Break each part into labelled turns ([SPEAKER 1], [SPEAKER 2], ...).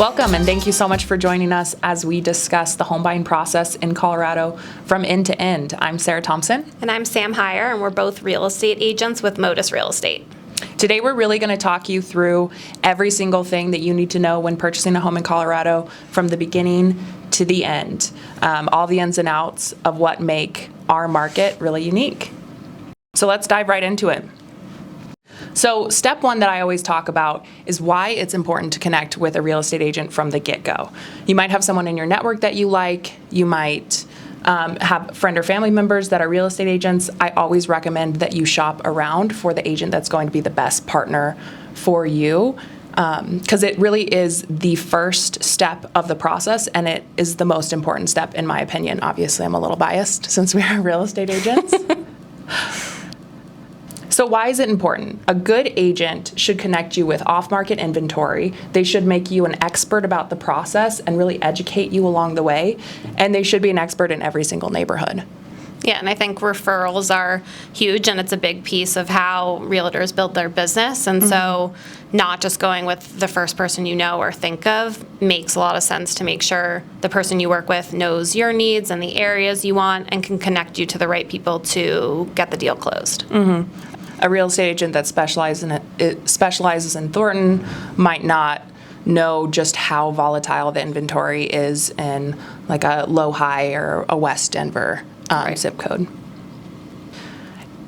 [SPEAKER 1] Welcome, and thank you so much for joining us as we discuss the home buying process in Colorado from end to end. I'm Sarah Thomsen.
[SPEAKER 2] And I'm Sam Heyer, and we're both real estate agents with MODUS Real Estate.
[SPEAKER 1] Today we're really going to talk you through every single thing that you need to know when purchasing a home in Colorado from the beginning to the end. All the ins and outs of what make our market really unique. So let's dive right into it. So step one that I always talk about is why it's important to connect with a real estate agent from the get-go. You might have someone in your network that you like. You might have friend or family members that are real estate agents. I always recommend that you shop around for the agent that's going to be the best partner for you, because it really is the first step of the process, and it is the most important step in my opinion. Obviously, I'm a little biased since we are real estate agents. So why is it important? A good agent should connect you with off-market inventory. They should make you an expert about the process and really educate you along the way. And they should be an expert in every single neighborhood.
[SPEAKER 2] Yeah, and I think referrals are huge, and it's a big piece of how realtors build their business. And so not just going with the first person you know or think of makes a lot of sense to make sure the person you work with knows your needs and the areas you want and can connect you to the right people to get the deal closed.
[SPEAKER 1] A real estate agent that specializes in Thornton might not know just how volatile the inventory is in like a low-high or a West Denver zip code.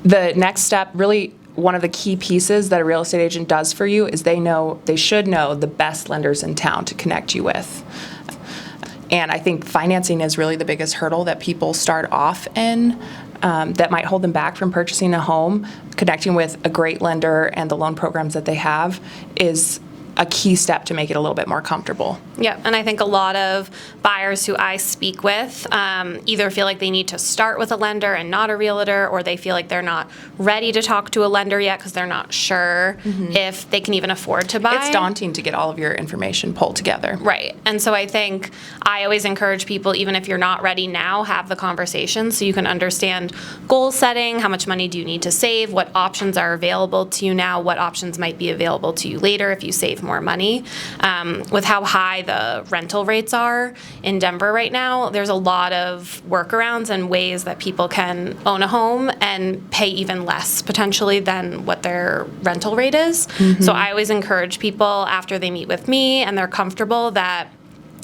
[SPEAKER 1] The next step, really one of the key pieces that a real estate agent does for you is they should know the best lenders in town to connect you with. And I think financing is really the biggest hurdle that people start off in. That might hold them back from purchasing a home. Connecting with a great lender and the loan programs that they have is a key step to make it a little bit more comfortable.
[SPEAKER 2] Yeah, and I think a lot of buyers who I speak with either feel like they need to start with a lender and not a realtor, or they feel like they're not ready to talk to a lender yet because they're not sure if they can even afford to buy.
[SPEAKER 1] It's daunting to get all of your information pulled together.
[SPEAKER 2] Right. And so I think I always encourage people, even if you're not ready now, have the conversation so you can understand goal setting, how much money do you need to save, what options are available to you now, what options might be available to you later if you save more money. With how high the rental rates are in Denver right now, there's a lot of workarounds and ways that people can own a home and pay even less potentially than what their rental rate is. So I always encourage people after they meet with me and they're comfortable that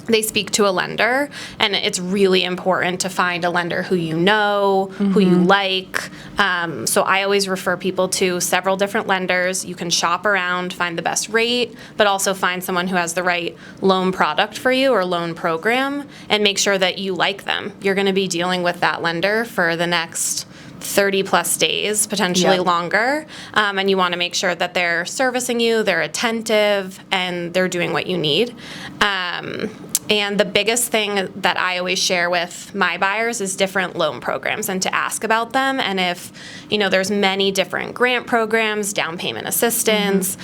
[SPEAKER 2] they speak to a lender, and it's really important to find a lender who you know, who you like. So I always refer people to several different lenders. You can shop around, find the best rate, but also find someone who has the right loan product for you or loan program, and make sure that you like them. You're going to be dealing with that lender for the next 30 plus days, potentially longer, and you want to make sure that they're servicing you, they're attentive, and they're doing what you need. And the biggest thing that I always share with my buyers is different loan programs and to ask about them. And if, there's many different grant programs, down payment assistance,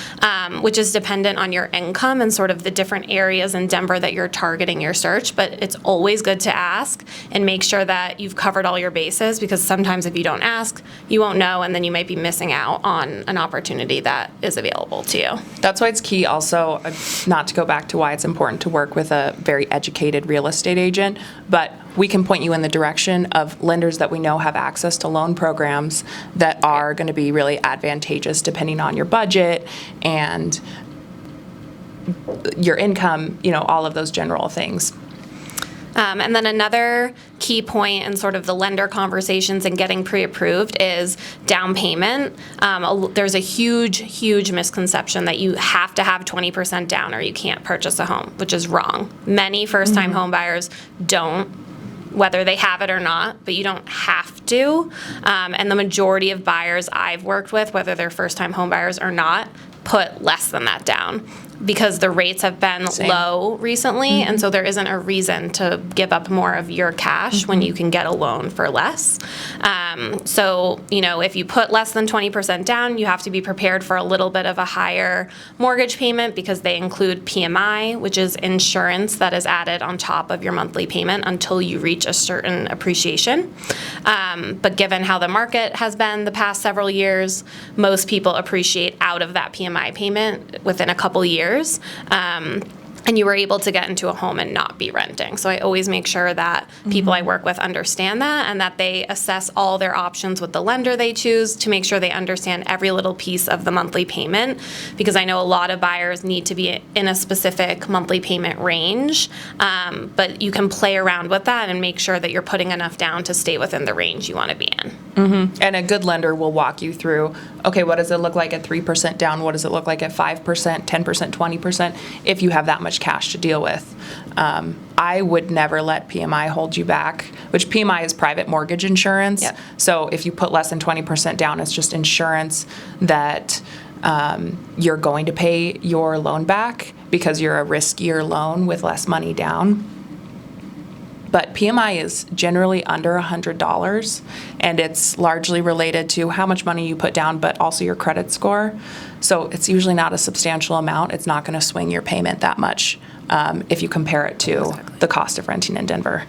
[SPEAKER 2] which is dependent on your income and sort of the different areas in Denver that you're targeting your search. But it's always good to ask and make sure that you've covered all your bases, because sometimes if you don't ask, you won't know, and then you might be missing out on an opportunity that is available to you.
[SPEAKER 1] That's why it's key also, not to go back to why it's important to work with a very educated real estate agent, but we can point you in the direction of lenders that we know have access to loan programs that are going to be really advantageous depending on your budget and your income, all of those general things.
[SPEAKER 2] And then another key point in sort of the lender conversations and getting pre-approved is down payment. There's a huge misconception that you have to have 20% down or you can't purchase a home, which is wrong. Many first-time home buyers don't, whether they have it or not, but you don't have to. And the majority of buyers I've worked with, whether they're first-time home buyers or not, put less than that down, because the rates have been low recently, and so there isn't a reason to give up more of your cash when you can get a loan for less. So, if you put less than 20% down, you have to be prepared for a little bit of a higher mortgage payment, because they include PMI, which is insurance that is added on top of your monthly payment until you reach a certain appreciation. But given how the market has been the past several years, most people appreciate out of that PMI payment within a couple years. and you were able to get into a home and not be renting. So I always make sure that people I work with understand that, and that they assess all their options with the lender they choose to make sure they understand every little piece of the monthly payment, because I know a lot of buyers need to be in a specific monthly payment range, but you can play around with that and make sure that you're putting enough down to stay within the range you want to be in.
[SPEAKER 1] And a good lender will walk you through, okay, what does it look like at 3% down? What does it look like at 5%, 10%, 20%, if you have that much cash to deal with? I would never let PMI hold you back, which PMI is private mortgage insurance.
[SPEAKER 2] Yep.
[SPEAKER 1] So if you put less than 20% down, it's just insurance that you're going to pay your loan back because you're a riskier loan with less money down. But PMI is generally under $100, and it's largely related to how much money you put down, but also your credit score. So it's usually not a substantial amount. It's not going to swing your payment that much if you compare it to the cost of renting in Denver.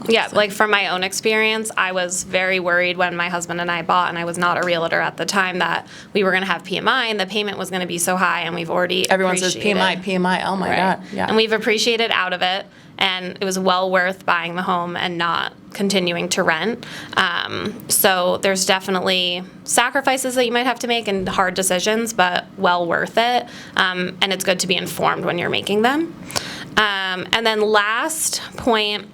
[SPEAKER 2] Yeah, like from my own experience, I was very worried when my husband and I bought, and I was not a realtor at the time, that we were going to have PMI and the payment was going to be so high, and we've already
[SPEAKER 1] Everyone says PMI, oh my God. Yeah.
[SPEAKER 2] And we've appreciated out of it, and it was well worth buying the home and not continuing to rent. So there's definitely sacrifices that you might have to make and hard decisions, but well worth it. And it's good to be informed when you're making them. And then last point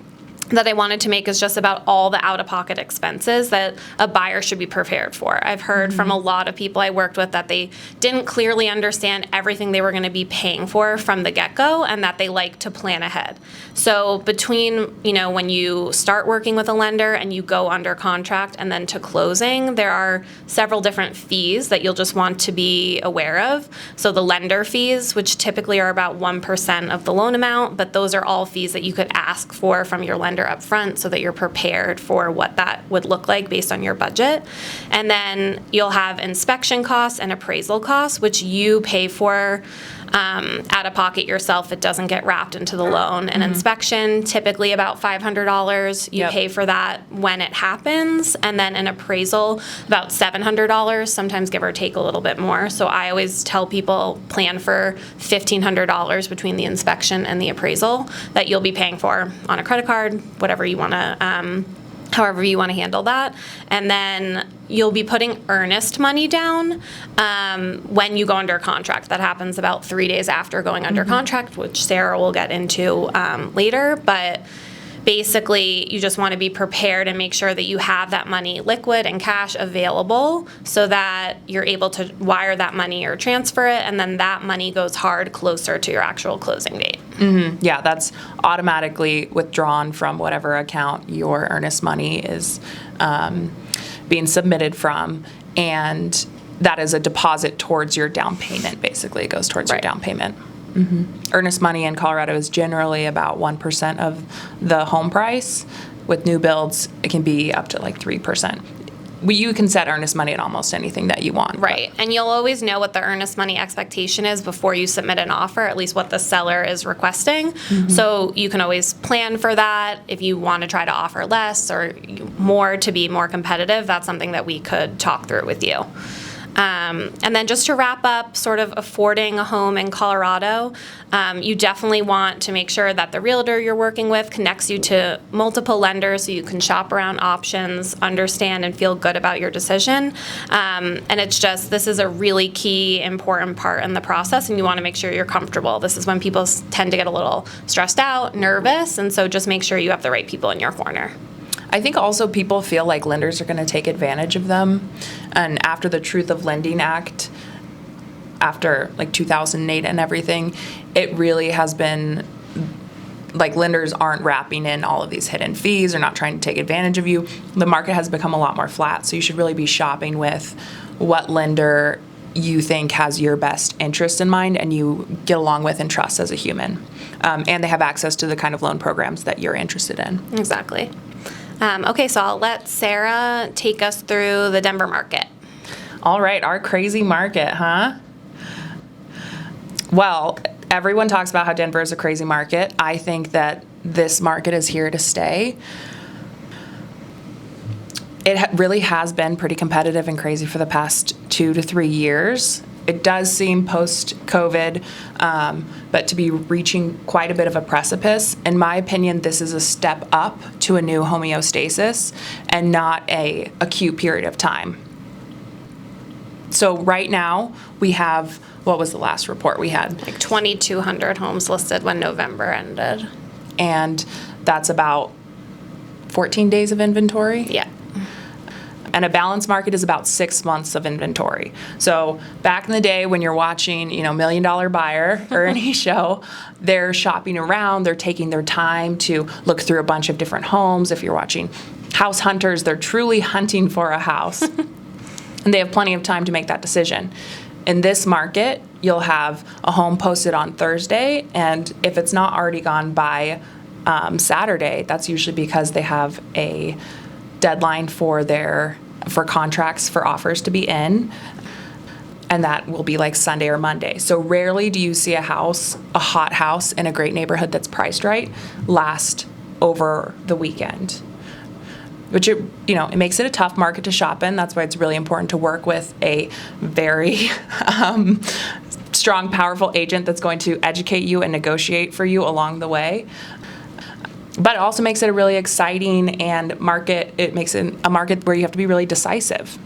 [SPEAKER 2] that I wanted to make is just about all the out-of-pocket expenses that a buyer should be prepared for. I've heard from a lot of people I worked with that they didn't clearly understand everything they were going to be paying for from the get-go, and that they like to plan ahead. So between, when you start working with a lender and you go under contract and then to closing, there are several different fees that you'll just want to be aware of. So the lender fees, which typically are about 1% of the loan amount, but those are all fees that you could ask for from your lender up front so that you're prepared for what that would look like based on your budget. And then you'll have inspection costs and appraisal costs, which you pay for out of pocket yourself. It doesn't get wrapped into the loan. An inspection, typically about $500. You pay for that when it happens. And then an appraisal, about $700, sometimes give or take a little bit more. So I always tell people plan for $1,500 between the inspection and the appraisal that you'll be paying for on a credit card, whatever you want to, however you want to handle that. And then you'll be putting earnest money down when you go under a contract. That happens about 3 days after going under contract, which Sarah will get into later. But basically, you just want to be prepared and make sure that you have that money liquid and cash available so that you're able to wire that money or transfer it, and then that money goes hard closer to your actual closing date.
[SPEAKER 1] Yeah, that's automatically withdrawn from whatever account your earnest money is being submitted from, and that is a deposit towards your down payment. Basically, it goes towards your down payment. Earnest money in Colorado is generally about 1% of the home price. With new builds, it can be up to like 3%. You can set earnest money at almost anything that you want.
[SPEAKER 2] Right. And you'll always know what the earnest money expectation is before you submit an offer, at least what the seller is requesting. So you can always plan for that. If you want to try to offer less or more to be more competitive, that's something that we could talk through with you. And then just to wrap up sort of affording a home in Colorado, you definitely want to make sure that the realtor you're working with connects you to multiple lenders so you can shop around options, understand and feel good about your decision. And it's just, this is a really key, important part in the process, and you want to make sure you're comfortable. This is when people tend to get a little stressed out, nervous, and so just make sure you have the right people in your corner.
[SPEAKER 1] I think also people feel like lenders are going to take advantage of them. And after the Truth of Lending Act, after like 2008 and everything, it really has been like lenders aren't wrapping in all of these hidden fees. They're not trying to take advantage of you. The market has become a lot more flat. So you should really be shopping with what lender you think has your best interest in mind and you get along with and trust as a human. And they have access to the kind of loan programs that you're interested in.
[SPEAKER 2] Exactly. Okay, so I'll let Sarah take us through the Denver market.
[SPEAKER 1] All right, our crazy market, huh? Well, everyone talks about how Denver is a crazy market. I think that this market is here to stay. It really has been pretty competitive and crazy for the past 2 to 3 years. it does seem post-COVID, but to be reaching quite a bit of a precipice. In my opinion, this is a step up to a new homeostasis and not a acute period of time. So right now, we have, what was the last report we had?
[SPEAKER 2] Like 2,200 homes listed when November ended.
[SPEAKER 1] And that's about 14 days of inventory?
[SPEAKER 2] Yeah.
[SPEAKER 1] And a balanced market is about 6 months of inventory. So back in the day when you're watching, $1 Million Buyer or any show, they're shopping around, they're taking their time to look through a bunch of different homes. If you're watching House Hunters, they're truly hunting for a house. And they have plenty of time to make that decision. In this market, you'll have a home posted on Thursday, and if it's not already gone by Saturday, that's usually because they have a deadline for contracts for offers to be in, and that will be like Sunday or Monday. So rarely do you see a hot house in a great neighborhood that's priced right, last over the weekend. Which it makes it a tough market to shop in. That's why it's really important to work with a very strong, powerful agent that's going to educate you and negotiate for you along the way. But it also makes it a really exciting market. It makes it a market where you have to be really decisive.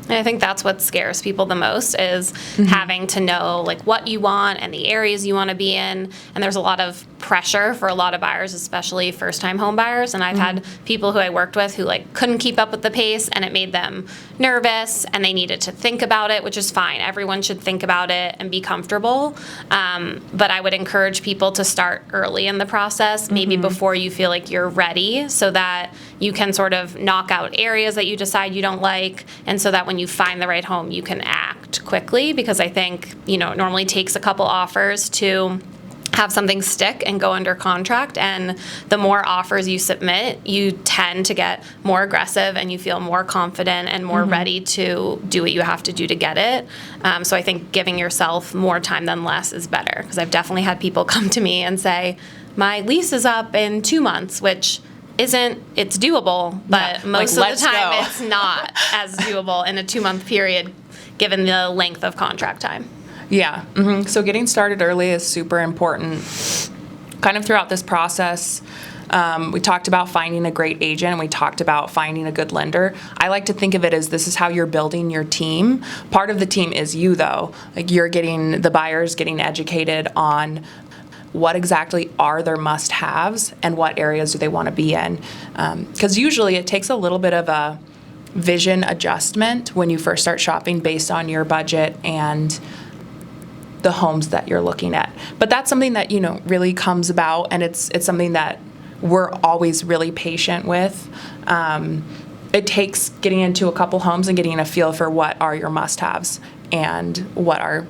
[SPEAKER 2] And I think that's what scares people the most is having to know like what you want and the areas you want to be in. And there's a lot of pressure for a lot of buyers, especially first-time home buyers. And I've had people who I worked with who like couldn't keep up with the pace, and it made them nervous, and they needed to think about it, which is fine. Everyone should think about it and be comfortable. But I would encourage people to start early in the process, maybe before you feel like you're ready, so that you can sort of knock out areas that you decide you don't like, and so that when you find the right home, you can act quickly, because I think, it normally takes a couple offers to have something stick and go under contract, and the more offers you submit, you tend to get more aggressive and you feel more confident and more ready to do what you have to do to get it. So I think giving yourself more time than less is better, because I've definitely had people come to me and say, my lease is up in 2 months, which it's doable, but most of the time it's not as doable in a 2-month period, given the length of contract time.
[SPEAKER 1] Yeah. So getting started early is super important. Kind of throughout this process, we talked about finding a great agent, and we talked about finding a good lender. I like to think of it as this is how you're building your team. Part of the team is you, though. Like, you're getting the buyers getting educated on what exactly are their must-haves and what areas do they want to be in. Because usually it takes a little bit of a vision adjustment when you first start shopping based on your budget and the homes that you're looking at. But that's something that, really comes about, and it's something that we're always really patient with. It takes getting into a couple homes and getting a feel for what are your must-haves and what are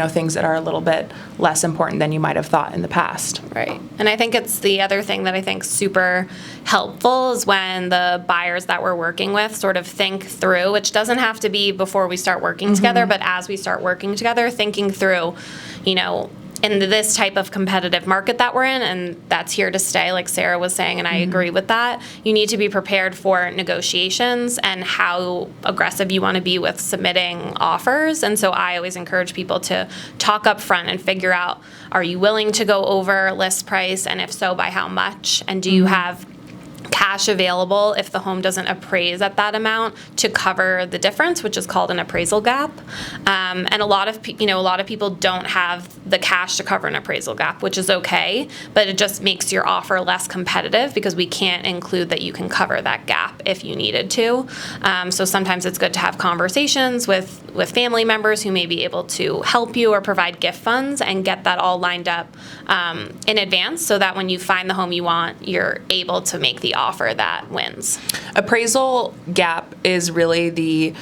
[SPEAKER 1] things that are a little bit less important than you might have thought in the past.
[SPEAKER 2] Right. And I think it's the other thing that I think super helpful is when the buyers that we're working with sort of think through, which doesn't have to be before we start working together, but as we start working together, thinking through, in this type of competitive market that we're in, and that's here to stay, like Sarah was saying, and I agree with that, you need to be prepared for negotiations and how aggressive you want to be with submitting offers. And so I always encourage people to talk up front and figure out, are you willing to go over list price, and if so, by how much? And do you have cash available if the home doesn't appraise at that amount to cover the difference, which is called an appraisal gap. And a lot of people don't have the cash to cover an appraisal gap, which is okay, but it just makes your offer less competitive because we can't include that you can cover that gap if you needed to. So sometimes it's good to have conversations with family members who may be able to help you or provide gift funds and get that all lined up in advance, so that when you find the home you want, you're able to make the offer that wins.
[SPEAKER 1] Appraisal gap is really the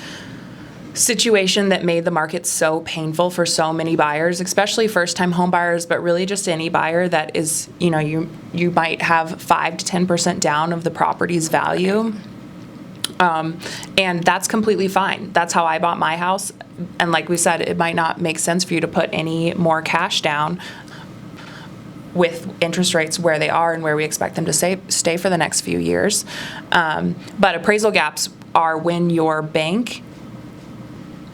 [SPEAKER 1] situation that made the market so painful for so many buyers, especially first-time home buyers, but really just any buyer that is, you might have 5 to 10% down of the property's value. And that's completely fine. That's how I bought my house. And like we said, it might not make sense for you to put any more cash down with interest rates where they are and where we expect them to stay for the next few years. But appraisal gaps are when your bank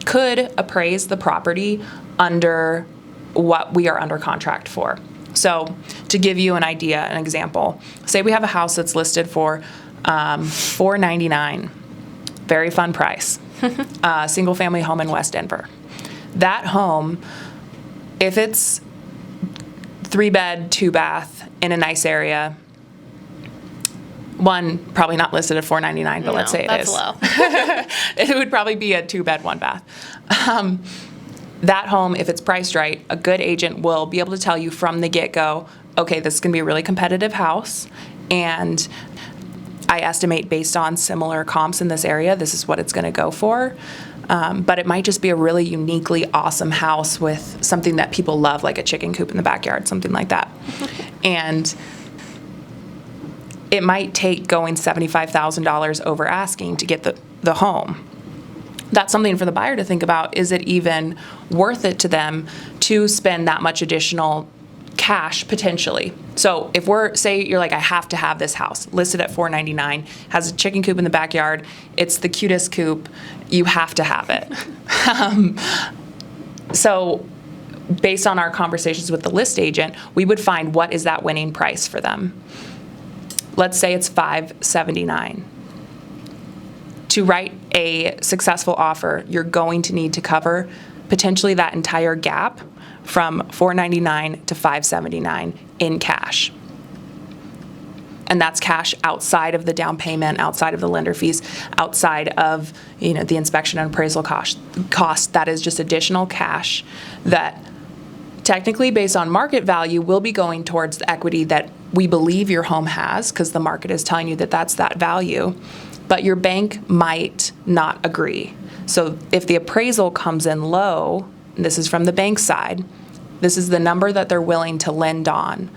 [SPEAKER 1] could appraise the property under what we are under contract for. So to give you an idea, an example, say we have a house that's listed for $499, very fun price, single family home in West Denver. That home, if it's 3-bed, 2-bath in a nice area, one, probably not listed at $499, but let's say it is.
[SPEAKER 2] That's low.
[SPEAKER 1] It would probably be a 2-bed, 1-bath. That home, if it's priced right, a good agent will be able to tell you from the get-go, okay, this is going to be a really competitive house, and I estimate based on similar comps in this area, this is what it's going to go for. But it might just be a really uniquely awesome house with something that people love, like a chicken coop in the backyard, something like that. And it might take going $75,000 over asking to get the home. That's something for the buyer to think about. Is it even worth it to them to spend that much additional cash potentially? So if say you're like, I have to have this house listed at $499, has a chicken coop in the backyard, it's the cutest coop, you have to have it. So based on our conversations with the list agent, we would find what is that winning price for them. Let's say it's $579. To write a successful offer, you're going to need to cover potentially that entire gap from $499 to $579 in cash. And that's cash outside of the down payment, outside of the lender fees, outside of the inspection and appraisal cost. That is just additional cash that technically, based on market value, will be going towards the equity that we believe your home has, because the market is telling you that that's that value. But your bank might not agree. So if the appraisal comes in low, and this is from the bank side, this is the number that they're willing to lend on.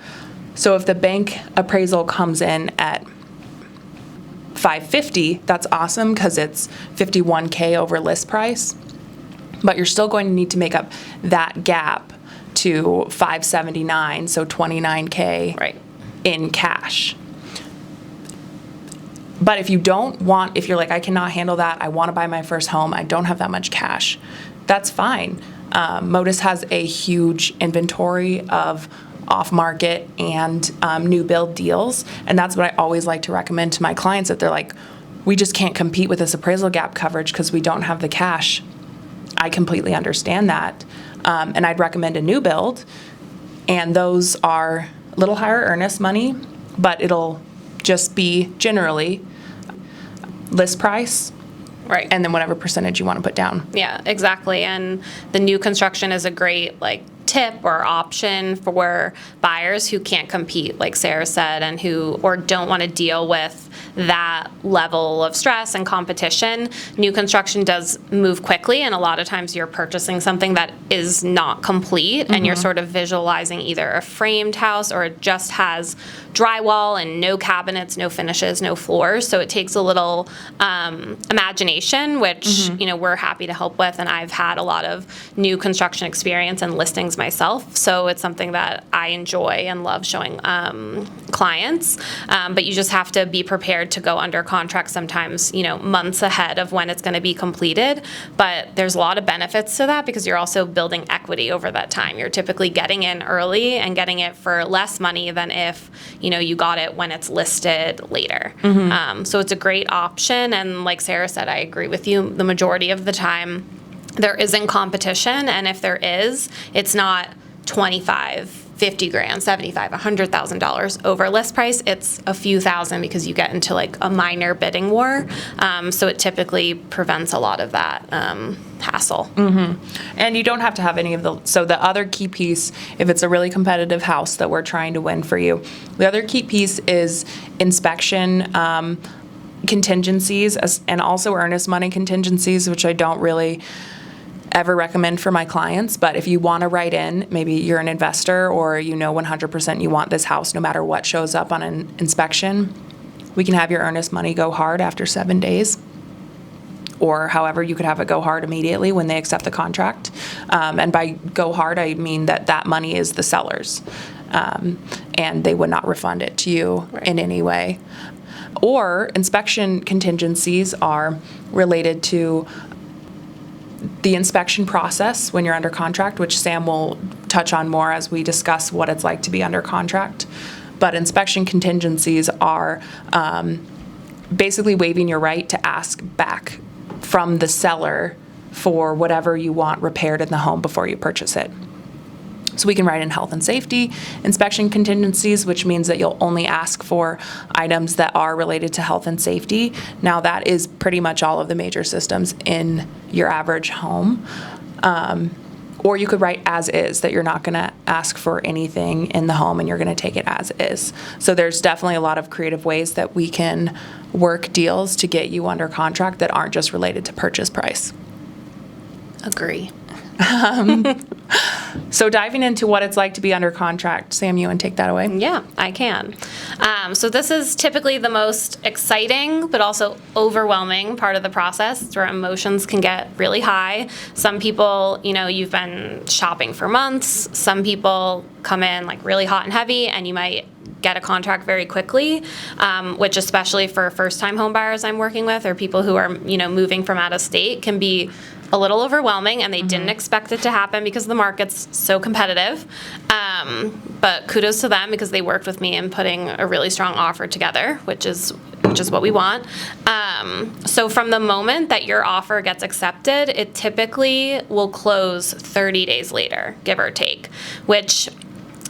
[SPEAKER 1] So if the bank appraisal comes in at $550, that's awesome because it's $51K over list price. But you're still going to need to make up that gap to $579, so $29K
[SPEAKER 2] Right.
[SPEAKER 1] in cash. But if you're like, I cannot handle that, I want to buy my first home, I don't have that much cash, that's fine. MODUS has a huge inventory of off-market and new build deals, and that's what I always like to recommend to my clients if they're like, we just can't compete with this appraisal gap coverage because we don't have the cash. I completely understand that. And I'd recommend a new build, and those are a little higher earnest money, but it'll just be generally list price,
[SPEAKER 2] Right.
[SPEAKER 1] and then whatever percentage you want to put down.
[SPEAKER 2] Yeah, exactly. And the new construction is a great tip or option for buyers who can't compete, like Sarah said, and or don't want to deal with that level of stress and competition. New construction does move quickly, and a lot of times you're purchasing something that is not complete, and you're sort of visualizing either a framed house or it just has drywall and no cabinets, no finishes, no floors. So it takes a little imagination, which we're happy to help with, and I've had a lot of new construction experience and listings myself, so it's something that I enjoy and love showing clients. But you just have to be prepared to go under contract sometimes, months ahead of when it's going to be completed. But there's a lot of benefits to that because you're also building equity over that time. You're typically getting in early and getting it for less money than if you got it when it's listed later. So it's a great option, and like Sarah said, I agree with you. The majority of the time there isn't competition, and if there is, it's not 25, 50 grand, 75, $100,000 over list price. It's a few thousand because you get into a minor bidding war. So it typically prevents a lot of that hassle.
[SPEAKER 1] And you don't have to have any of so the other key piece, if it's a really competitive house that we're trying to win for you, the other key piece is inspection contingencies and also earnest money contingencies, which I don't really ever recommend for my clients. But if you want to write in, maybe you're an investor or 100% you want this house no matter what shows up on an inspection, we can have your earnest money go hard after 7 days. Or however, you could have it go hard immediately when they accept the contract. And by go hard, I mean that money is the seller's. And they would not refund it to you in any way. Or inspection contingencies are related to The inspection process when you're under contract, which Sam will touch on more as we discuss what it's like to be under contract. But inspection contingencies are basically waiving your right to ask back from the seller for whatever you want repaired in the home before you purchase it. So we can write in health and safety inspection contingencies, which means that you'll only ask for items that are related to health and safety. Now that is pretty much all of the major systems in your average home. Or you could write as is, that you're not going to ask for anything in the home and you're going to take it as is. So there's definitely a lot of creative ways that we can work deals to get you under contract that aren't just related to purchase price.
[SPEAKER 2] Agree.
[SPEAKER 1] So diving into what it's like to be under contract, Sam, you want to take that away?
[SPEAKER 2] Yeah, I can. So this is typically the most exciting, but also overwhelming part of the process. It's where emotions can get really high. Some people, you've been shopping for months. Some people come in like really hot and heavy, and you might get a contract very quickly, which especially for first-time home buyers I'm working with, or people who are, moving from out of state, can be a little overwhelming, and they didn't expect it to happen because the market's so competitive. But kudos to them because they worked with me in putting a really strong offer together, which is what we want. So from the moment that your offer gets accepted, it typically will close 30 days later, give or take, which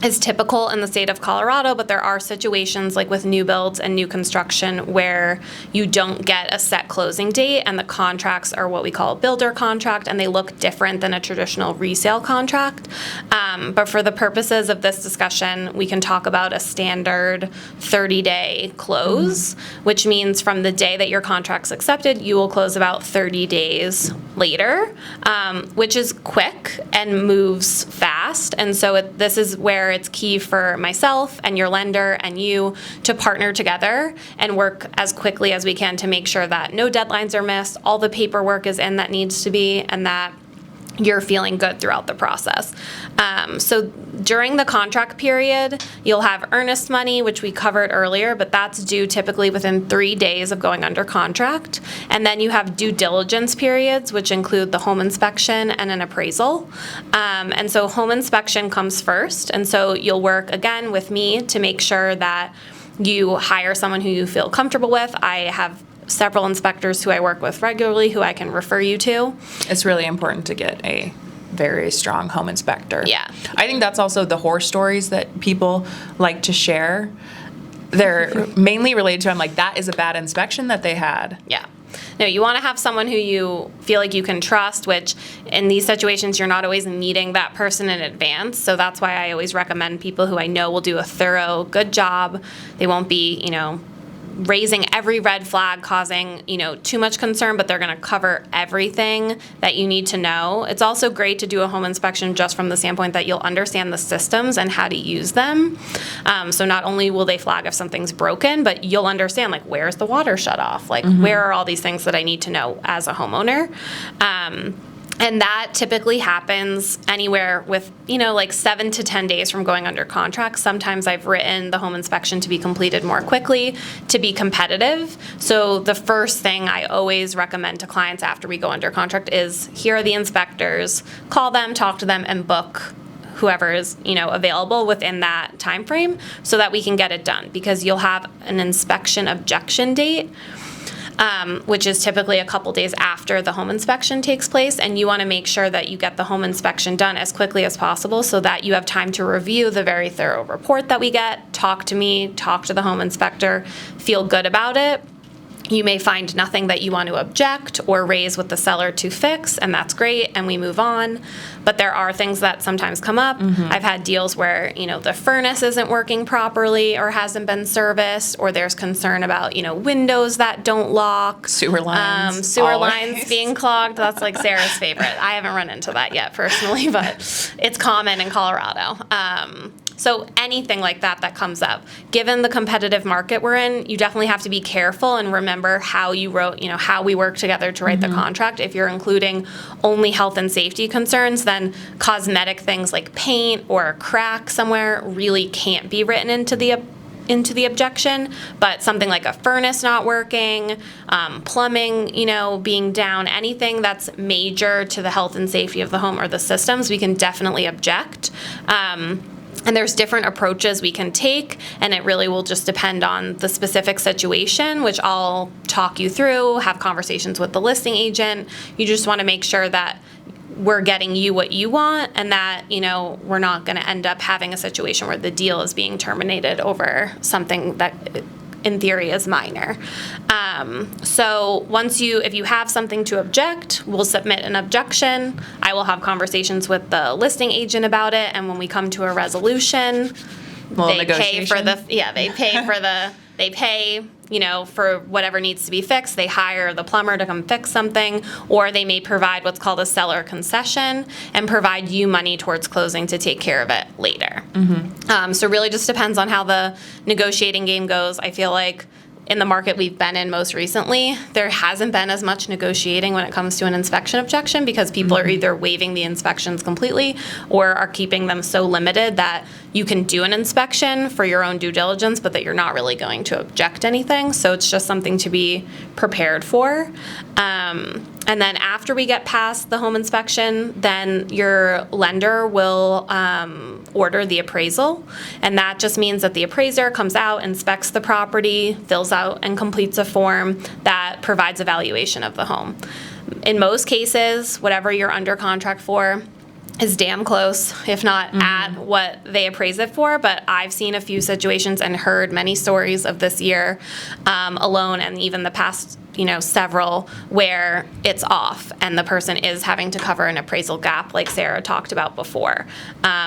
[SPEAKER 2] is typical in the state of Colorado, but there are situations like with new builds and new construction where you don't get a set closing date, and the contracts are what we call a builder contract, and they look different than a traditional resale contract. But for the purposes of this discussion, we can talk about a standard 30-day close, which means from the day that your contract's accepted, you will close about 30 days later, which is quick and moves fast. And so this is where it's key for myself and your lender and you to partner together and work as quickly as we can to make sure that no deadlines are missed, all the paperwork is in that needs to be, and that you're feeling good throughout the process. So during the contract period, you'll have earnest money, which we covered earlier, but that's due typically within 3 days of going under contract. And then you have due diligence periods, which include the home inspection and an appraisal. And so home inspection comes first. And so you'll work again with me to make sure that you hire someone who you feel comfortable with. I have several inspectors who I work with regularly who I can refer you to.
[SPEAKER 1] It's really important to get a very strong home inspector.
[SPEAKER 2] Yeah.
[SPEAKER 1] I think that's also the horror stories that people like to share. They're mainly related to, I'm like, that is a bad inspection that they had.
[SPEAKER 2] Yeah. No, you want to have someone who you feel like you can trust, which in these situations, you're not always meeting that person in advance. So that's why I always recommend people who I know will do a thorough, good job. They won't be, raising every red flag, causing, too much concern, but they're going to cover everything that you need to know. It's also great to do a home inspection just from the standpoint that you'll understand the systems and how to use them. So not only will they flag if something's broken, but you'll understand, like, where's the water shut off? Like, where are all these things that I need to know as a homeowner? And that typically happens anywhere with, like 7 to 10 days from going under contract. Sometimes I've written the home inspection to be completed more quickly, to be competitive. So the first thing I always recommend to clients after we go under contract is, here are the inspectors, call them, talk to them, and book whoever is, available within that time frame so that we can get it done, because you'll have an inspection objection date, which is typically a couple days after the home inspection takes place, and you want to make sure that you get the home inspection done as quickly as possible so that you have time to review the very thorough report that we get, talk to me, talk to the home inspector, feel good about it. You may find nothing that you want to object or raise with the seller to fix, and that's great, and we move on. But there are things that sometimes come up. I've had deals where, the furnace isn't working properly or hasn't been serviced, or there's concern about, windows that don't lock.
[SPEAKER 1] Sewer lines.
[SPEAKER 2] Sewer lines being clogged. That's like Sarah's favorite. I haven't run into that yet personally, but it's common in Colorado. So anything like that comes up, given the competitive market we're in, you definitely have to be careful and remember how you wrote, how we work together to write the contract. If you're including only health and safety concerns, then cosmetic things like paint or a crack somewhere really can't be written into the into the objection, but something like a furnace not working, plumbing, being down, anything that's major to the health and safety of the home or the systems, we can definitely object. And there's different approaches we can take, and it really will just depend on the specific situation, which I'll talk you through, have conversations with the listing agent. You just want to make sure that we're getting you what you want, and that, we're not going to end up having a situation where the deal is being terminated over something that in theory is minor. So if you have something to object, we'll submit an objection. I will have conversations with the listing agent about it, and when we come to a resolution, they pay for whatever needs to be fixed. They hire the plumber to come fix something, or they may provide what's called a seller concession and provide you money towards closing to take care of it later. So really just depends on how the negotiating game goes. I feel like in the market we've been in most recently, there hasn't been as much negotiating when it comes to an inspection objection, because people are either waiving the inspections completely or are keeping them so limited that you can do an inspection for your own due diligence, but that you're not really going to object anything. So it's just something to be prepared for. And then after we get past the home inspection, then your lender will order the appraisal. And that just means that the appraiser comes out, inspects the property, fills out and completes a form that provides a valuation of the home. In most cases, whatever you're under contract for is damn close, if not at what they appraise it for. But I've seen a few situations and heard many stories of this year alone, and even the past several, where it's off and the person is having to cover an appraisal gap like Sarah talked about before.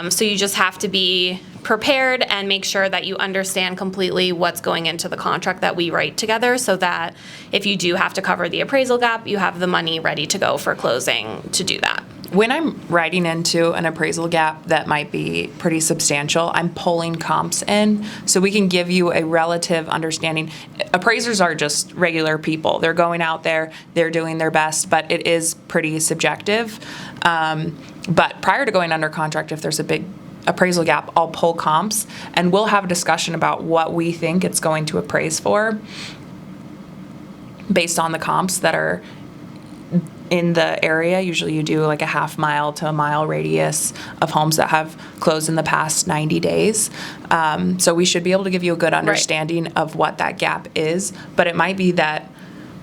[SPEAKER 2] So you just have to be prepared and make sure that you understand completely what's going into the contract that we write together, so that if you do have to cover the appraisal gap, you have the money ready to go for closing to do that.
[SPEAKER 1] When I'm writing into an appraisal gap that might be pretty substantial, I'm pulling comps in so we can give you a relative understanding. Appraisers are just regular people. They're going out there, they're doing their best, but it is pretty subjective. But prior to going under contract, if there's a big appraisal gap, I'll pull comps and we'll have a discussion about what we think it's going to appraise for based on the comps that are in the area. Usually you do like a half mile to a mile radius of homes that have closed in the past 90 days. So we should be able to give you a good understanding of what that gap is, but it might be that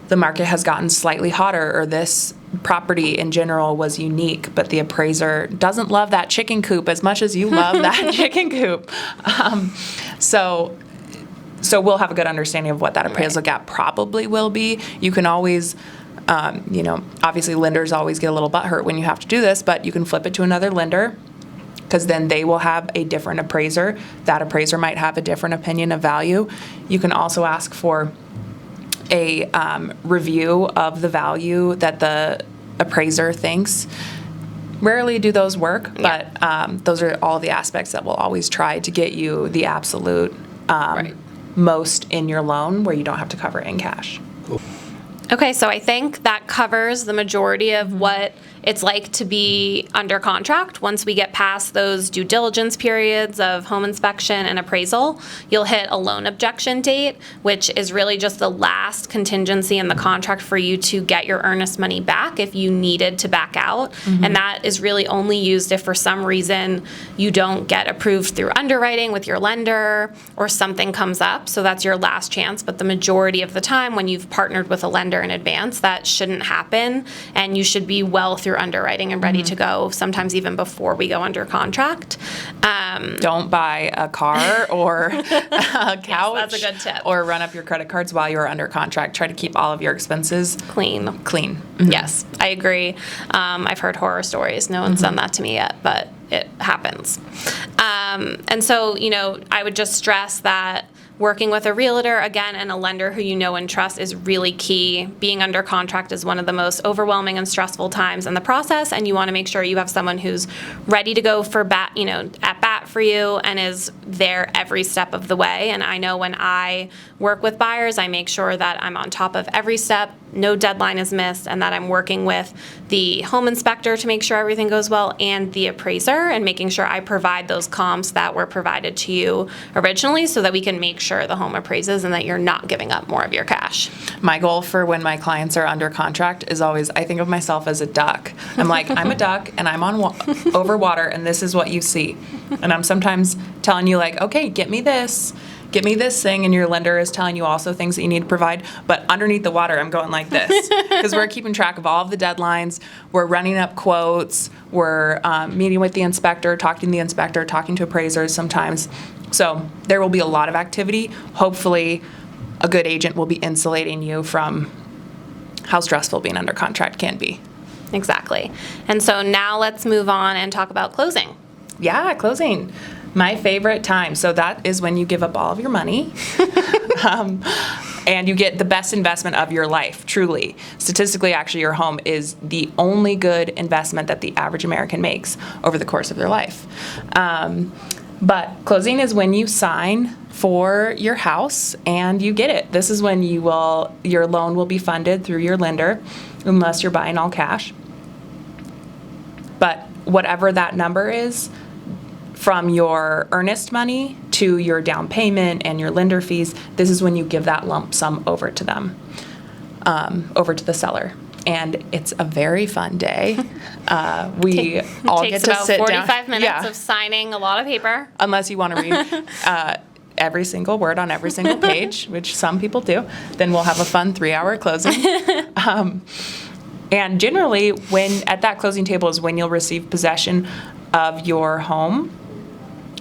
[SPEAKER 1] the market has gotten slightly hotter, or this property in general was unique, but the appraiser doesn't love that chicken coop as much as you love that chicken coop. So we'll have a good understanding of what that appraisal gap probably will be. You can always obviously lenders always get a little butthurt when you have to do this, but you can flip it to another lender, because then they will have a different appraiser. That appraiser might have a different opinion of value. You can also ask for a review of the value that the appraiser thinks. Rarely do those work, but those are all the aspects that we'll always try to get you the absolute most in your loan, where you don't have to cover it in cash.
[SPEAKER 2] Okay, so I think that covers the majority of what it's like to be under contract. Once we get past those due diligence periods of home inspection and appraisal, you'll hit a loan objection date, which is really just the last contingency in the contract for you to get your earnest money back if you needed to back out. And that is really only used if for some reason you don't get approved through underwriting with your lender or something comes up. So that's your last chance. But the majority of the time when you've partnered with a lender in advance, that shouldn't happen, and you should be well through underwriting and ready to go, sometimes even before we go under contract.
[SPEAKER 1] Don't buy a car or a couch.
[SPEAKER 2] That's a good tip.
[SPEAKER 1] Or run up your credit cards while you're under contract. Try to keep all of your expenses
[SPEAKER 2] clean. Yes, I agree. I've heard horror stories. No one's done that to me yet, but it happens. And so, I would just stress that working with a realtor, again, and a lender who you know and trust is really key. Being under contract is one of the most overwhelming and stressful times in the process, and you want to make sure you have someone who's ready to go at bat that for you and is there every step of the way. And I know when I work with buyers, I make sure that I'm on top of every step, no deadline is missed, and that I'm working with the home inspector to make sure everything goes well and the appraiser, and making sure I provide those comps that were provided to you originally so that we can make sure the home appraises and that you're not giving up more of your cash.
[SPEAKER 1] My goal for when my clients are under contract is always, I think of myself as a duck. I'm like, I'm a duck and I'm on over water, and this is what you see. And I'm sometimes telling you like, okay, get me this thing, and your lender is telling you also things that you need to provide. But underneath the water, I'm going like this because we're keeping track of all of the deadlines. We're running up quotes. We're meeting with the inspector, talking to the inspector, talking to appraisers sometimes. So there will be a lot of activity. Hopefully, a good agent will be insulating you from how stressful being under contract can be.
[SPEAKER 2] Exactly. And so now let's move on and talk about closing.
[SPEAKER 1] Yeah, closing. My favorite time. So that is when you give up all of your money and you get the best investment of your life, truly. Statistically, actually, your home is the only good investment that the average American makes over the course of their life. But closing is when you sign for your house and you get it. This is when your loan will be funded through your lender, unless you're buying all cash. But whatever that number is, from your earnest money to your down payment and your lender fees, this is when you give that lump sum over to them, over to the seller. And it's a very fun day. We all get to sit down.
[SPEAKER 2] Takes about 45 minutes of signing a lot of paper.
[SPEAKER 1] Unless you want to read every single word on every single page, which some people do. Then we'll have a fun 3-hour closing. And generally, when at that closing table is when you'll receive possession of your home.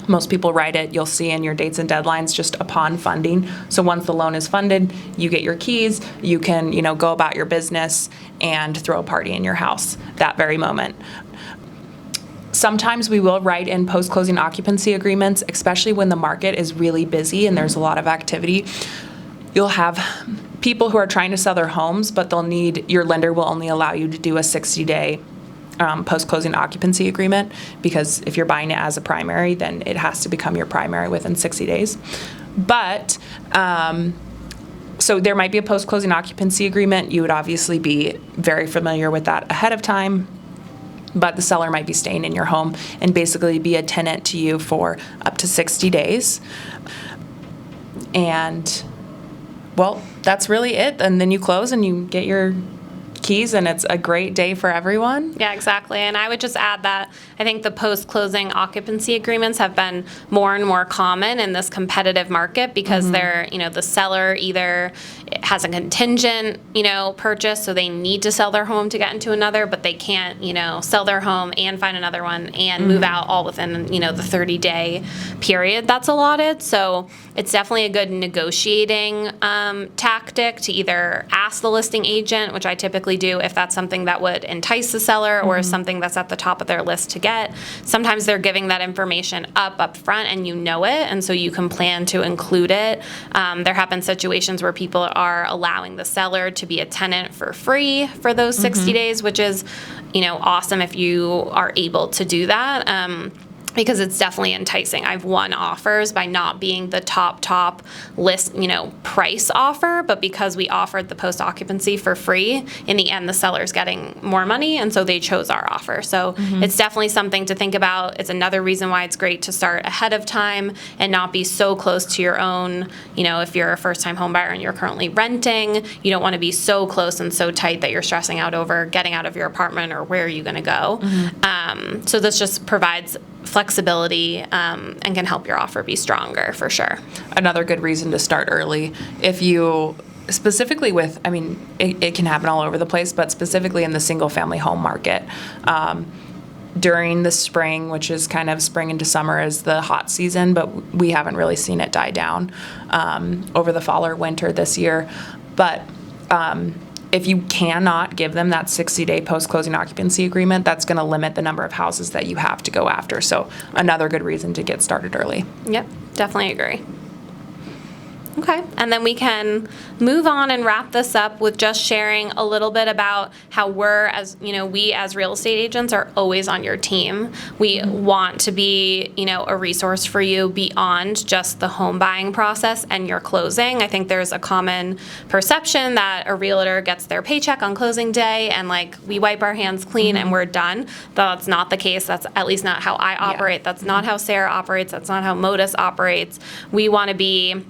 [SPEAKER 1] Most people write it, you'll see in your dates and deadlines just upon funding. So once the loan is funded, you get your keys, you can, go about your business and throw a party in your house that very moment. Sometimes we will write in post-closing occupancy agreements, especially when the market is really busy and there's a lot of activity. You'll have people who are trying to sell their homes, but your lender will only allow you to do a 60-day post-closing occupancy agreement, because if you're buying it as a primary, then it has to become your primary within 60 days. But, so there might be a post-closing occupancy agreement. You would obviously be very familiar with that ahead of time, but the seller might be staying in your home and basically be a tenant to you for up to 60 days. And, well, that's really it. And then you close and you get your keys, and it's a great day for everyone.
[SPEAKER 2] Yeah, exactly. And I would just add that I think the post-closing occupancy agreements have been more and more common in this competitive market because they're, the seller either has a contingent, purchase, so they need to sell their home to get into another, but they can't, sell their home and find another one and move out all within, the 30-day period that's allotted. So it's definitely a good negotiating tactic to either ask the listing agent, which I typically do if that's something that would entice the seller or something that's at the top of their list to get. Sometimes they're giving that information up front and you know it, and so you can plan to include it. There have been situations where people are allowing the seller to be a tenant for free for those 60 days, which is, awesome if you are able to do that. Because it's definitely enticing. I've won offers by not being the top list, price offer, but because we offered the post occupancy for free, in the end, the seller's getting more money, and so they chose our offer. So it's definitely something to think about. It's another reason why it's great to start ahead of time and not be so close to your own, if you're a first-time home buyer and you're currently renting, you don't want to be so close and so tight that you're stressing out over getting out of your apartment or where are you going to go. So this just provides flexibility and can help your offer be stronger for sure.
[SPEAKER 1] Another good reason to start early, if you specifically with, it can happen all over the place, but specifically in the single family home market, during the spring, which is kind of spring into summer is the hot season, but we haven't really seen it die down over the fall or winter this year. But if you cannot give them that 60-day post-closing occupancy agreement, that's going to limit the number of houses that you have to go after. So another good reason to get started early.
[SPEAKER 2] Yep, definitely agree. Okay, and then we can move on and wrap this up with just sharing a little bit about how we as real estate agents are always on your team. We want to be, a resource for you beyond just the home buying process and your closing. I think there's a common perception that a realtor gets their paycheck on closing day and we wipe our hands clean and we're done. That's not the case. That's at least not how I operate.
[SPEAKER 1] Yeah.
[SPEAKER 2] That's not how Sarah operates. That's not how MODUS operates. We want to be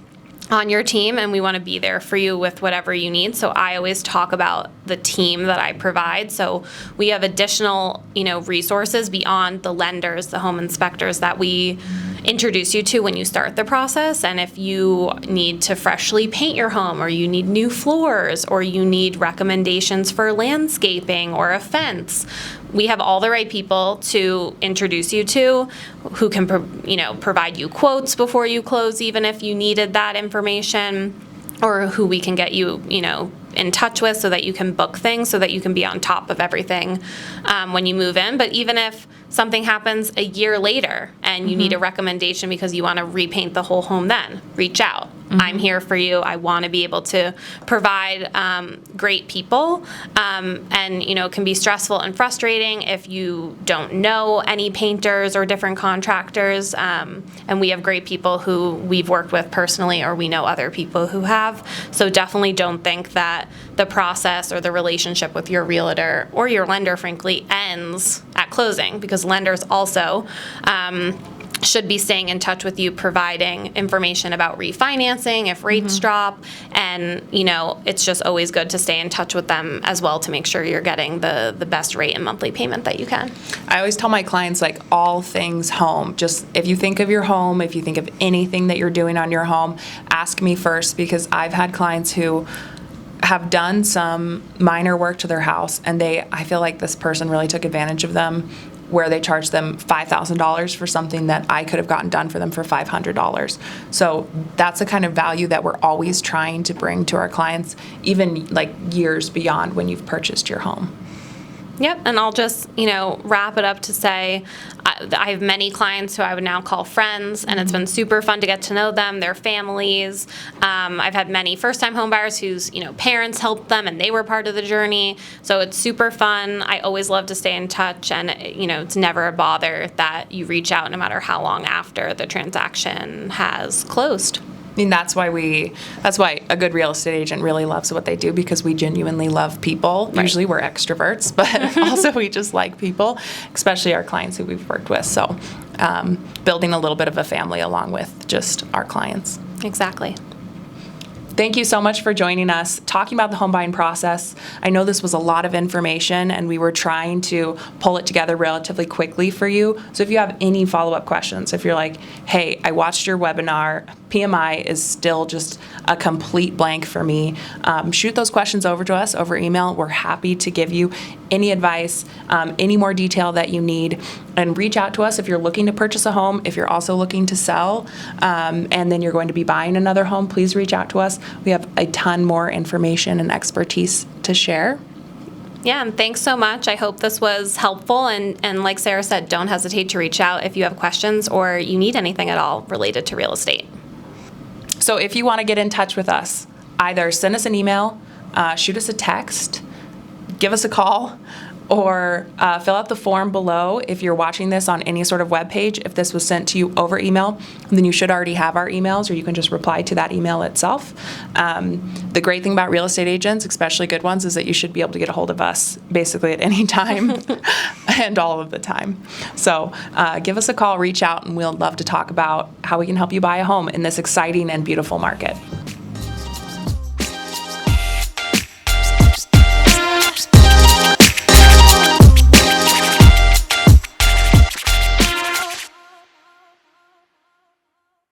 [SPEAKER 2] on your team, and we want to be there for you with whatever you need. So I always talk about the team that I provide. So we have additional, resources beyond the lenders, the home inspectors that we introduce you to when you start the process. And if you need to freshly paint your home, or you need new floors, or you need recommendations for landscaping or a fence, we have all the right people to introduce you to who can, provide you quotes before you close, even if you needed that information, or who we can get you, in touch with so that you can book things, so that you can be on top of everything when you move in. But even if something happens a year later and you need a recommendation because you want to repaint the whole home, then reach out. I'm here for you. I want to be able to provide great people, and it can be stressful and frustrating if you don't know any painters or different contractors, and we have great people who we've worked with personally, or we know other people who have. So definitely don't think that the process or the relationship with your realtor or your lender, frankly, ends at closing, because lenders also should be staying in touch with you, providing information about refinancing if rates drop. And, it's just always good to stay in touch with them as well to make sure you're getting the best rate and monthly payment that you can.
[SPEAKER 1] I always tell my clients, all things home. Just if you think of your home, if you think of anything that you're doing on your home, ask me first, because I've had clients who have done some minor work to their house, and I feel like this person really took advantage of them, where they charged them $5,000 for something that I could have gotten done for them for $500. So that's the kind of value that we're always trying to bring to our clients, even years beyond when you've purchased your home.
[SPEAKER 2] Yep, and I'll just, wrap it up to say I have many clients who I would now call friends, and it's been super fun to get to know them, their families. I've had many first-time homebuyers whose, parents helped them and they were part of the journey. So it's super fun. I always love to stay in touch, and, it's never a bother that you reach out no matter how long after the transaction has closed.
[SPEAKER 1] I mean, that's why a good real estate agent really loves what they do, because we genuinely love people.
[SPEAKER 2] Right.
[SPEAKER 1] Usually we're extroverts, but also we just like people, especially our clients who we've worked with. So building a little bit of a family along with just our clients.
[SPEAKER 2] Exactly.
[SPEAKER 1] Thank you so much for joining us, talking about the home buying process. I know this was a lot of information, and we were trying to pull it together relatively quickly for you. So if you have any follow-up questions, if you're like, hey, I watched your webinar, PMI is still just a complete blank for me, shoot those questions over to us over email. We're happy to give you any advice, any more detail that you need, and reach out to us if you're looking to purchase a home. If you're also looking to sell, and then you're going to be buying another home, please reach out to us. We have a ton more information and expertise to share.
[SPEAKER 2] Yeah, and thanks so much. I hope this was helpful. And like Sarah said, don't hesitate to reach out if you have questions or you need anything at all related to real estate.
[SPEAKER 1] So if you want to get in touch with us, either send us an email, shoot us a text, give us a call, or fill out the form below. If you're watching this on any sort of web page, if this was sent to you over email, then you should already have our emails, or you can just reply to that email itself. The great thing about real estate agents, especially good ones, is that you should be able to get a hold of us basically at any time and all of the time. So give us a call, reach out, and we'll love to talk about how we can help you buy a home in this exciting and beautiful market.